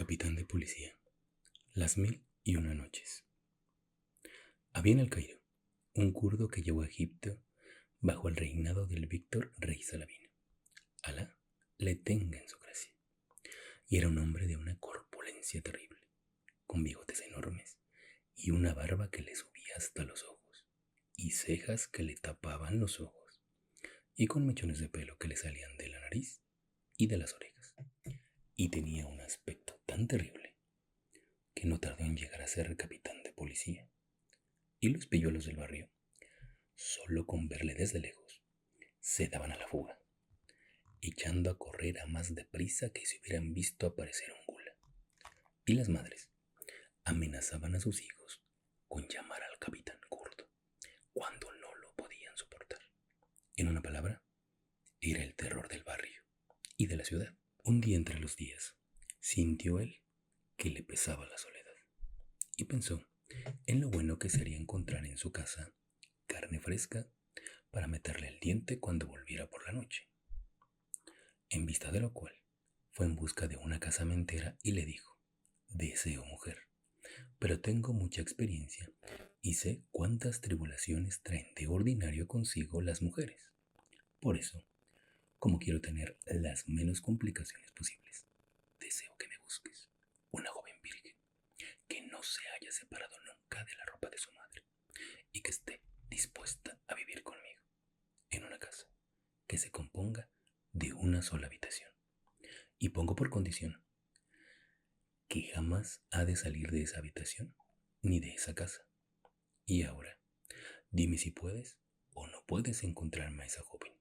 capitán de policía. Las 1001 noches. Había en el Cairo un kurdo que llegó a Egipto bajo el reinado del Víctor rey Saladino. Alá le tenga en su gracia. Y era un hombre de una corpulencia terrible, con bigotes enormes y una barba que le subía hasta los ojos, y cejas que le tapaban los ojos, y con mechones de pelo que le salían de la nariz y de las orejas. Y tenía un aspecto tan terrible que no tardó en llegar a ser capitán de policía. Y los pilluelos del barrio, solo con verle desde lejos, se daban a la fuga, echando a correr a más deprisa que si hubieran visto aparecer un gula. Y las madres amenazaban a sus hijos con llamar al capitán kurdo cuando no lo podían soportar. En una palabra, era el terror del barrio y de la ciudad. Un día entre los días, sintió él que le pesaba la soledad y pensó en lo bueno que sería encontrar en su casa carne fresca para meterle el diente cuando volviera por la noche. En vista de lo cual, fue en busca de una casamentera y le dijo: deseo mujer, pero tengo mucha experiencia y sé cuántas tribulaciones traen de ordinario consigo las mujeres. Por eso, como quiero tener las menos complicaciones posibles, deseo que me busques una joven virgen que no se haya separado nunca de la ropa de su madre y que esté dispuesta a vivir conmigo en una casa que se componga de una sola habitación. Y pongo por condición que jamás ha de salir de esa habitación ni de esa casa. Y ahora, dime si puedes o no puedes encontrarme a esa joven.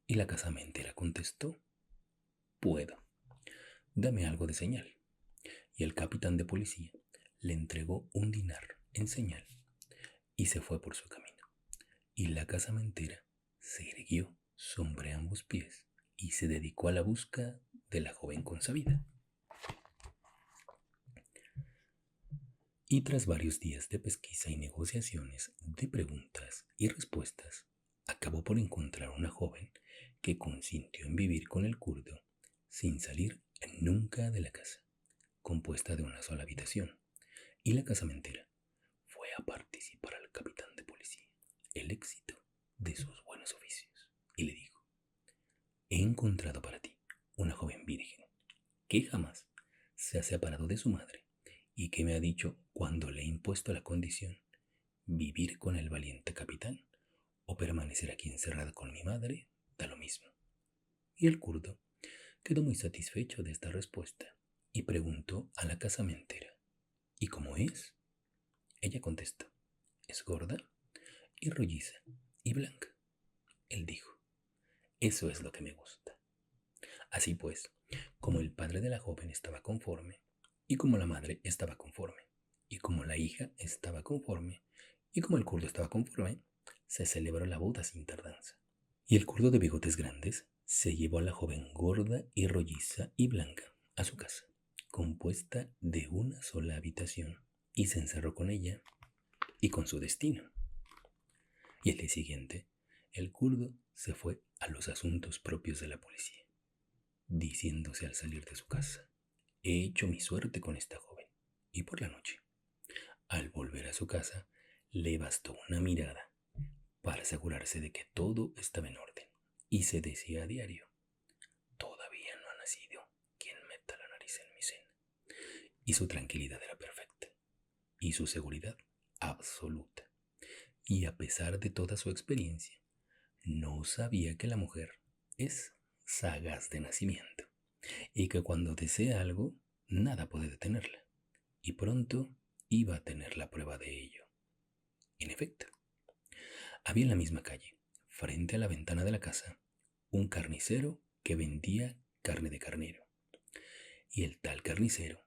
Y la casamentera contestó: puedo. Dame algo de señal. Y el capitán de policía le entregó un dinar en señal y se fue por su camino. Y la casamentera se irguió sobre ambos pies y se dedicó a la busca de la joven consabida. Y tras varios días de pesquisa y negociaciones, de preguntas y respuestas, acabó por encontrar una joven que consintió en vivir con el kurdo sin salir nunca de la casa, compuesta de una sola habitación. Y la casamentera fue a participar al capitán de policía el éxito de sus buenos oficios y le dijo: he encontrado para ti una joven virgen que jamás se ha separado de su madre y que me ha dicho, cuando le he impuesto la condición, vivir con el valiente capitán o permanecer aquí encerrada con mi madre, da lo mismo. Y el kurdo quedó muy satisfecho de esta respuesta y preguntó a la casamentera: ¿y cómo es? Ella contestó: es gorda y rolliza y blanca. Él dijo: eso es lo que me gusta. Así pues, como el padre de la joven estaba conforme, y como la madre estaba conforme, y como la hija estaba conforme, y como el kurdo estaba conforme, se celebró la boda sin tardanza. Y el kurdo de bigotes grandes se llevó a la joven gorda y rolliza y blanca a su casa, compuesta de una sola habitación, y se encerró con ella y con su destino. Y el día siguiente, el kurdo se fue a los asuntos propios de la policía, diciéndose al salir de su casa: he hecho mi suerte con esta joven. Y por la noche, al volver a su casa, le bastó una mirada para asegurarse de que todo estaba en orden, y se decía a diario: todavía no ha nacido quien meta la nariz en mi seno. Y su tranquilidad era perfecta, y su seguridad absoluta. Y a pesar de toda su experiencia, no sabía que la mujer es sagaz de nacimiento y que cuando desea algo, nada puede detenerla. Y pronto iba a tener la prueba de ello. En efecto, había en la misma calle, frente a la ventana de la casa, un carnicero que vendía carne de carnero. Y el tal carnicero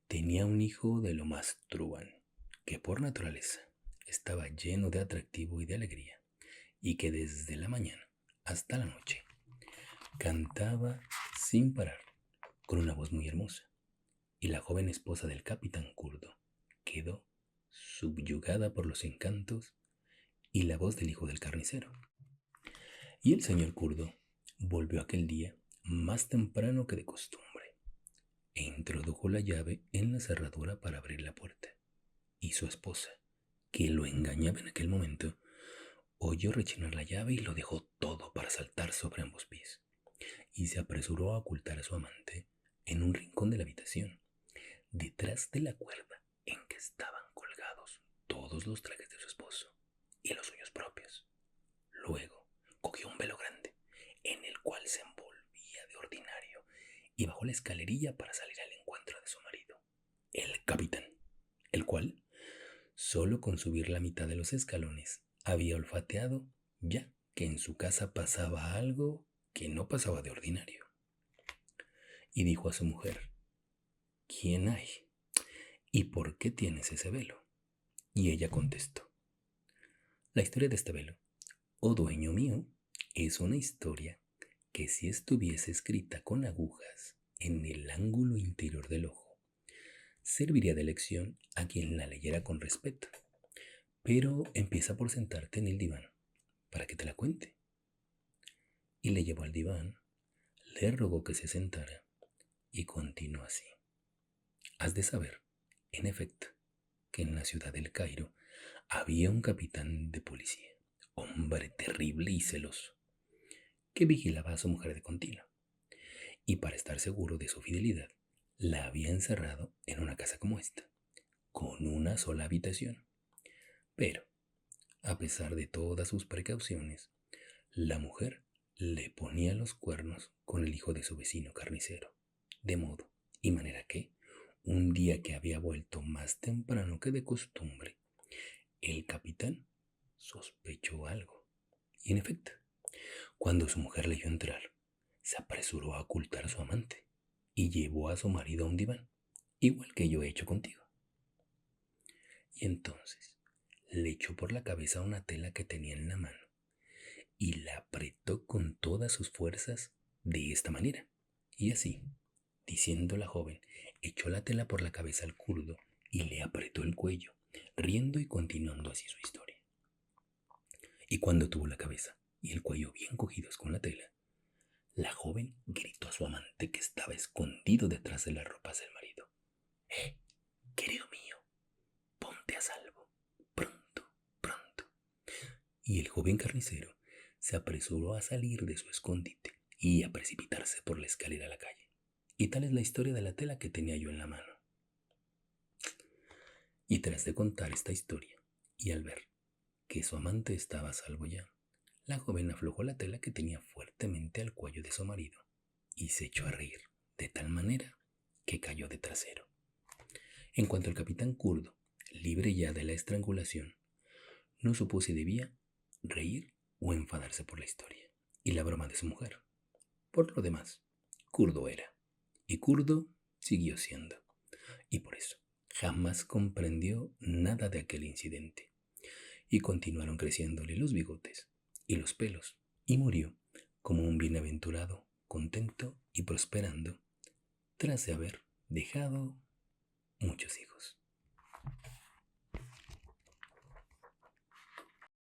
tenía un hijo de lo más truán, que por naturaleza estaba lleno de atractivo y de alegría, y que desde la mañana hasta la noche cantaba sin parar, con una voz muy hermosa. Y la joven esposa del capitán kurdo quedó subyugada por los encantos y la voz del hijo del carnicero. Y el señor kurdo volvió aquel día más temprano que de costumbre, e introdujo la llave en la cerradura para abrir la puerta. Y su esposa, que lo engañaba en aquel momento, oyó rechinar la llave y lo dejó todo para saltar sobre ambos pies, y se apresuró a ocultar a su amante en un rincón de la habitación, detrás de la cuerda en que estaban colgados todos los trajes de su esposo y los suyos propios. Luego cogió un velo grande, en el cual se envolvía de ordinario, y bajó la escalerilla para salir al encuentro de su marido, el capitán, el cual, solo con subir la mitad de los escalones, había olfateado ya que en su casa pasaba algo que no pasaba de ordinario. Y dijo a su mujer: ¿Quién hay? ¿Y por qué tienes ese velo? Y ella contestó: La historia de este velo, oh dueño mío, es una historia que si estuviese escrita con agujas en el ángulo interior del ojo, serviría de lección a quien la leyera con respeto. Pero empieza por sentarte en el diván para que te la cuente. Y le llevó al diván, le rogó que se sentara y continuó así. Has de saber, en efecto, que en la ciudad del Cairo había un capitán de policía, hombre terrible y celoso, que vigilaba a su mujer de continuo, y para estar seguro de su fidelidad, la había encerrado en una casa como esta, con una sola habitación. Pero, a pesar de todas sus precauciones, la mujer le ponía los cuernos con el hijo de su vecino carnicero, de modo y manera que, un día que había vuelto más temprano que de costumbre, el capitán sospechó algo. Y en efecto, cuando su mujer le oyó entrar, se apresuró a ocultar a su amante y llevó a su marido a un diván, igual que yo he hecho contigo. Y entonces le echó por la cabeza una tela que tenía en la mano y la apretó con todas sus fuerzas de esta manera. Y así, diciendo la joven, echó la tela por la cabeza al kurdo y le apretó el cuello, riendo y continuando así su historia. Y cuando tuvo la cabeza y el cuello bien cogidos con la tela, la joven gritó a su amante, que estaba escondido detrás de las ropas del marido: querido mío, ponte a salvo, pronto, pronto. Y el joven carnicero se apresuró a salir de su escondite y a precipitarse por la escalera a la calle. Y tal es la historia de la tela que tenía yo en la mano. Y tras de contar esta historia, y al ver que su amante estaba a salvo ya, la joven aflojó la tela que tenía fuertemente al cuello de su marido y se echó a reír de tal manera que cayó de trasero. En cuanto al capitán kurdo, libre ya de la estrangulación, no supo si debía reír o enfadarse por la historia y la broma de su mujer. Por lo demás, kurdo era, y kurdo siguió siendo, y por eso jamás comprendió nada de aquel incidente, y continuaron creciéndole los bigotes y los pelos, y murió como un bienaventurado, contento y prosperando, tras de haber dejado muchos hijos.